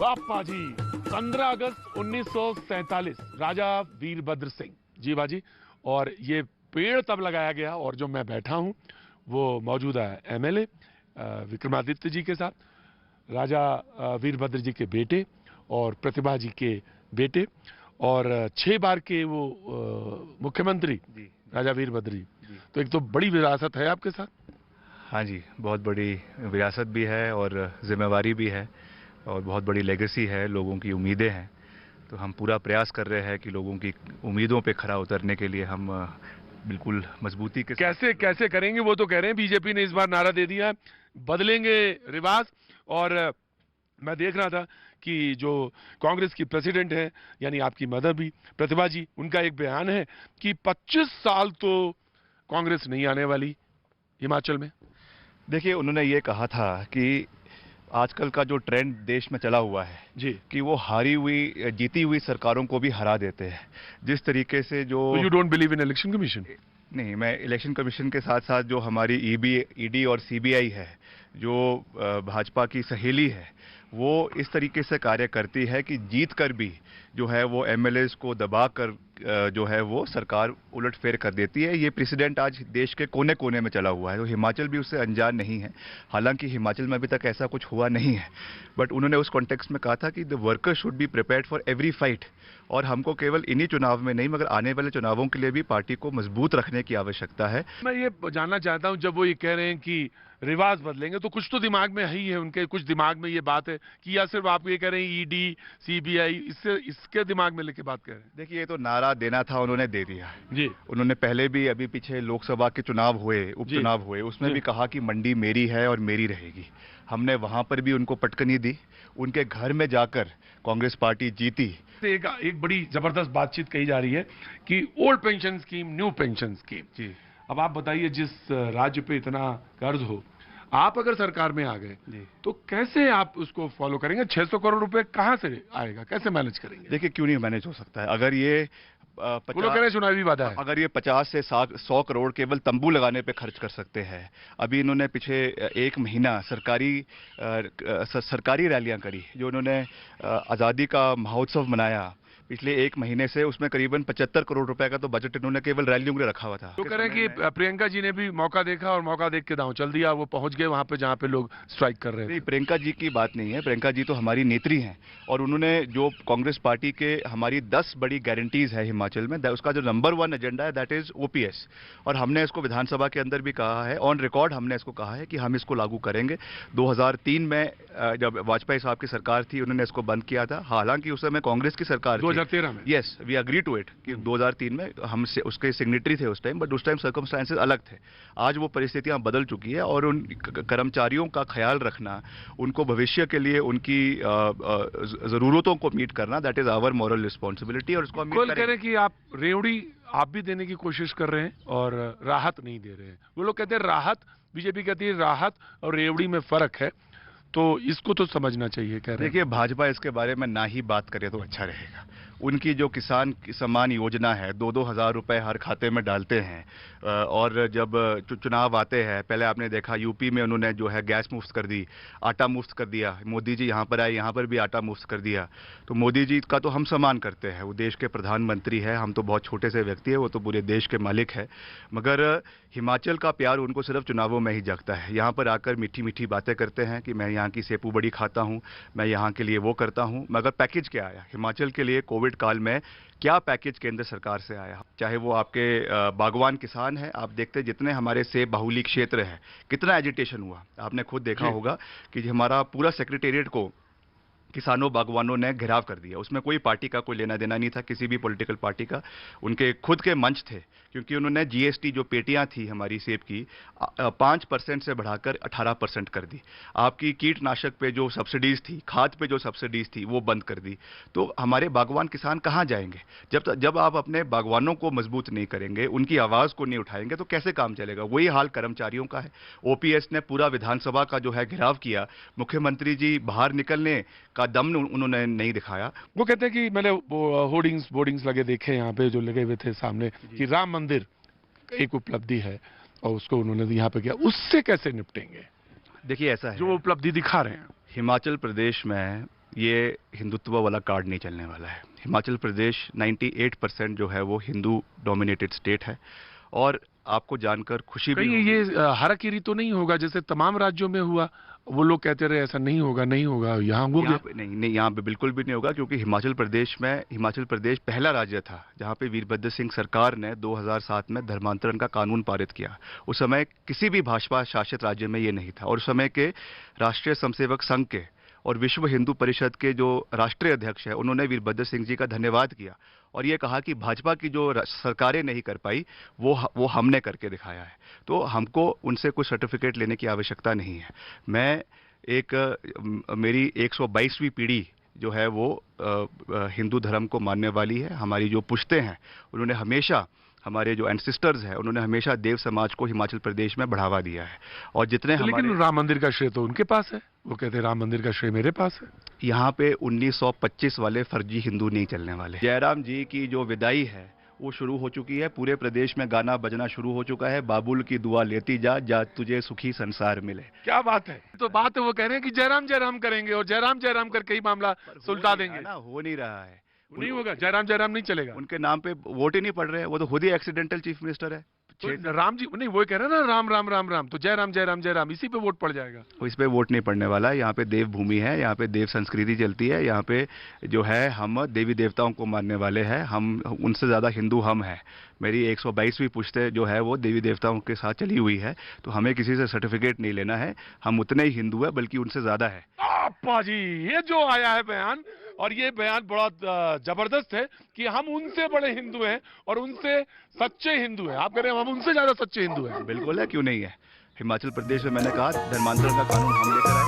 बापा जी 15 अगस्त 1947 राजा वीरभद्र सिंह जी बाजी। और ये पेड़ तब लगाया गया और जो मैं बैठा हूं वो मौजूदा एमएलए विक्रमादित्य जी के साथ, राजा वीरभद्र जी के बेटे और प्रतिभा जी के बेटे और 6 बार के वो मुख्यमंत्री राजा वीरभद्र जी। तो एक तो बड़ी विरासत है आपके साथ। हाँ जी, बहुत बड़ी विरासत भी है और जिम्मेवारी भी है और बहुत बड़ी लेगेसी है, लोगों की उम्मीदें हैं। तो हम पूरा प्रयास कर रहे हैं कि लोगों की उम्मीदों पे खरा उतरने के लिए हम बिल्कुल मजबूती के कैसे कैसे करेंगे वो तो कह रहे हैं। बीजेपी ने इस बार नारा दे दिया बदलेंगे रिवाज। और मैं देख रहा था कि जो कांग्रेस की प्रेसिडेंट है यानी आपकी मदर भी प्रतिभा जी, उनका एक बयान है कि 25 साल तो कांग्रेस नहीं आने वाली हिमाचल में। देखिए, उन्होंने ये कहा था कि आजकल का जो ट्रेंड देश में चला हुआ है जी, कि वो हारी हुई जीती हुई सरकारों को भी हरा देते हैं। जिस तरीके से जो तो you don't believe in election commission? नहीं, मैं इलेक्शन कमीशन के साथ साथ जो हमारी ईडी और सीबीआई है, जो भाजपा की सहेली है, वो इस तरीके से कार्य करती है कि जीत कर भी जो है वो एमएलएस को दबा कर जो है वो सरकार उलटफेर कर देती है। ये प्रेसिडेंट आज देश के कोने कोने में चला हुआ है, तो हिमाचल भी उससे अनजान नहीं है। हालांकि हिमाचल में अभी तक ऐसा कुछ हुआ नहीं है, बट उन्होंने उस कॉन्टेक्स्ट में कहा था कि the worker should be prepared for every fight. और हमको केवल इन्हीं चुनाव में नहीं मगर आने वाले चुनावों के लिए भी पार्टी को मजबूत रखने की आवश्यकता है। मैं ये जानना चाहता हूं, जब वो ये कह रहे हैं कि रिवाज बदलेंगे तो कुछ तो दिमाग में ही है उनके, कुछ दिमाग में ये बात है कि या सिर्फ आप ये कह रहे हैं ईडी सीबीआई इससे इसके दिमाग में लेके बात कर रहे हैं? देखिए, ये तो नारा देना था, उन्होंने दे दिया जी। उन्होंने पहले भी अभी पीछे लोकसभा के चुनाव हुए, उपचुनाव हुए, उसमें भी कहा कि मंडी मेरी है और मेरी रहेगी। हमने वहां पर भी उनको पटकनी दी, उनके घर में जाकर कांग्रेस पार्टी जीती। एक बड़ी जबरदस्त बातचीत कही जा रही है कि old pension scheme new pension scheme. जी। अब आप बताइए, जिस राज्य पे इतना कर्ज हो, आप अगर सरकार में आ गए तो कैसे आप उसको फॉलो करेंगे? 600 करोड़ रुपए कहां से आएगा, कैसे मैनेज करेंगे? देखिए, क्यों नहीं मैनेज हो सकता है? अगर ये वो लोग कह रहे हैं चुनावी वादा है। अगर ये 50 से 100 करोड़ केवल तंबू लगाने पे खर्च कर सकते हैं। अभी इन्होंने पीछे एक महीना सरकारी रैलियां करी, जो उन्होंने आज़ादी का महोत्सव मनाया पिछले एक महीने से, उसमें करीबन 75 करोड़ रुपए का तो बजट इन्होंने केवल रैलियों के लिए रखा हुआ था। तो कह रहे हैं कि प्रियंका जी ने भी मौका देखा और मौका देख के दांव चल दिया, वो पहुंच गए वहां पे जहां पे लोग स्ट्राइक कर रहे थे। नहीं, प्रियंका जी की बात नहीं है। प्रियंका जी तो हमारी नेत्री हैं और उन्होंने जो कांग्रेस पार्टी के हमारी 10 बड़ी गारंटीज है हिमाचल में, उसका जो नंबर 1 एजेंडा है दैट इज ओपीएस। और हमने इसको विधानसभा के अंदर भी कहा है, ऑन रिकॉर्ड हमने इसको कहा है कि हम इसको लागू करेंगे। 2003 में जब वाजपेयी साहब की सरकार थी, उन्होंने इसको बंद किया था। हालांकि उस समय कांग्रेस की सरकार 2013 में। Yes, we agree to it कि 2003 में हम उसके सिग्नेटरी थे उस टाइम, बट उस टाइम सर्कमस्टांसेस अलग थे। आज वो परिस्थितियां बदल चुकी है और उन कर्मचारियों का ख्याल रखना, उनको भविष्य के लिए उनकी जरूरतों को मीट करना, that is our moral responsibility. और उसको हम कह रहे हैं कि आप रेवड़ी आप भी देने की कोशिश कर रहे हैं और राहत नहीं दे रहे हैं। वो लोग कहते हैं राहत, बीजेपी कहती है राहत और रेवड़ी में फर्क है, तो इसको तो समझना चाहिए। कह रहे हैं देखिए, भाजपा इसके बारे में ना ही बात करे तो अच्छा रहेगा। उनकी जो किसान सम्मान योजना है, 2-2 हज़ार रुपए हर खाते में डालते हैं। और जब चुनाव आते हैं, पहले आपने देखा यूपी में उन्होंने जो है गैस मुफ्त कर दी, आटा मुफ्त कर दिया। मोदी जी यहाँ पर आए, यहाँ पर भी आटा मुफ्त कर दिया। तो मोदी जी का तो हम सम्मान करते हैं, वो देश के प्रधानमंत्री है, हम तो बहुत छोटे से व्यक्ति है, वो तो पूरे देश के मालिक है। मगर हिमाचल का प्यार उनको सिर्फ चुनावों में ही जगता है। यहाँ पर आकर मीठी मीठी बातें करते हैं कि मैं यहाँ की सेपू बड़ी खाता हूँ, मैं यहाँ के लिए वो करता हूँ, मगर पैकेज क्या आया हिमाचल के लिए? कोविड काल में क्या पैकेज केंद्र सरकार से आया? चाहे वो आपके बागवान किसान है, आप देखते जितने हमारे सेब बाहुली क्षेत्र है, कितना एजिटेशन हुआ। आपने खुद देखा होगा कि हमारा पूरा सेक्रेटेरिएट को किसानों बागवानों ने घेराव कर दिया। उसमें कोई पार्टी का कोई लेना देना नहीं था, किसी भी पॉलिटिकल पार्टी का। उनके खुद के मंच थे, क्योंकि उन्होंने जीएसटी जो पेटियां थी हमारी सेब की 5% से बढ़ाकर 18% कर दी। आपकी कीटनाशक पे जो सब्सिडीज थी, खाद पे जो सब्सिडीज थी, वो बंद कर दी। तो हमारे बागवान किसान कहाँ जाएंगे? जब आप अपने बागवानों को मजबूत नहीं करेंगे, उनकी आवाज को नहीं उठाएंगे, तो कैसे काम चलेगा? वही हाल कर्मचारियों का है। ओपीएस ने पूरा विधानसभा का जो है घेराव किया, मुख्यमंत्री जी बाहर निकलने का दम उन्होंने नहीं दिखाया। वो कहते हैं कि मैंने होर्डिंग्स लगे देखे यहाँ पे, जो लगे हुए थे सामने कि राम मंदिर एक उपलब्धि है और उसको उन्होंने यहाँ पे किया। उससे कैसे निपटेंगे? देखिए, ऐसा है, जो उपलब्धि दिखा रहे हैं हिमाचल प्रदेश में ये हिंदुत्व वाला कार्ड नहीं चलने वाला है। हिमाचल प्रदेश 98% जो है वो हिंदू डोमिनेटेड स्टेट है, और आपको जानकर खुशी भी कहीं होगी। ये हाराकिरी तो नहीं होगा जैसे तमाम राज्यों में हुआ? वो लोग कहते रहे ऐसा नहीं होगा नहीं होगा, यहाँ हो गया। यहाँ पे नहीं नहीं, यहाँ पे बिल्कुल भी नहीं होगा, क्योंकि हिमाचल प्रदेश पहला राज्य था जहाँ पे वीरभद्र सिंह सरकार ने 2007 में धर्मांतरण का कानून पारित किया। उस समय किसी भी भाजपा शासित राज्य में ये नहीं था, और उस समय के राष्ट्रीय स्वयंसेवक संघ के और विश्व हिंदू परिषद के जो राष्ट्रीय अध्यक्ष है, उन्होंने वीरभद्र सिंह जी का धन्यवाद किया और ये कहा कि भाजपा की जो सरकारें नहीं कर पाई वो हमने करके दिखाया है। तो हमको उनसे कुछ सर्टिफिकेट लेने की आवश्यकता नहीं है। मैं मेरी 122वीं पीढ़ी जो है वो हिंदू धर्म को मानने वाली है। हमारी जो पुश्ते हैं उन्होंने हमेशा, हमारे जो एंसेस्टर्स हैं उन्होंने हमेशा देव समाज को हिमाचल प्रदेश में बढ़ावा दिया है। और जितने तो हमारे लेकिन राम मंदिर का श्रेय तो उनके पास है, वो कहते हैं राम मंदिर का श्रेय मेरे पास है। यहाँ पे 1925 वाले फर्जी हिंदू नहीं चलने वाले। जयराम जी की जो विदाई है वो शुरू हो चुकी है, पूरे प्रदेश में गाना बजना शुरू हो चुका है। बाबुल की दुआ लेती जा, जा तुझे सुखी संसार मिले। क्या बात है, तो बात है वो कह रहे हैं कि जयराम जयराम करेंगे और जयराम जयराम करके ही मामला सुलझा देंगे। ना, हो नहीं रहा है, नहीं होगा, जयराम जयराम नहीं चलेगा। उनके नाम पे वोट ही नहीं पड़ रहे हैं, वो तो खुद ही एक्सीडेंटल चीफ मिनिस्टर है। तो राम जी नहीं, वो कह रहे हैं ना राम राम राम राम, तो जयराम जयराम जयराम इसी पे वोट पड़ जाएगा। इस पे वोट नहीं पड़ने वाला है। यहाँ पे देव भूमि है, यहाँ पे देव संस्कृति चलती है। यहाँ पे जो है हम देवी देवताओं को मानने वाले हैं, हम उनसे ज़्यादा हिंदू हम हैं। मेरी 122वीं पुश्ते जो है वो देवी देवताओं के साथ चली हुई है, तो हमें किसी से सर्टिफिकेट नहीं लेना है। हम उतने ही हिंदू है, बल्कि उनसे ज़्यादा है। आपा जी, ये जो आया है बयान, और ये बयान बड़ा जबरदस्त है कि हम उनसे बड़े हिंदू हैं और उनसे सच्चे हिंदू हैं। आप कह रहे हैं हम उनसे ज्यादा सच्चे हिंदू हैं। बिल्कुल है, क्यों नहीं है। हिमाचल प्रदेश में मैंने कहा धर्मांतरण का कानून हम लेकर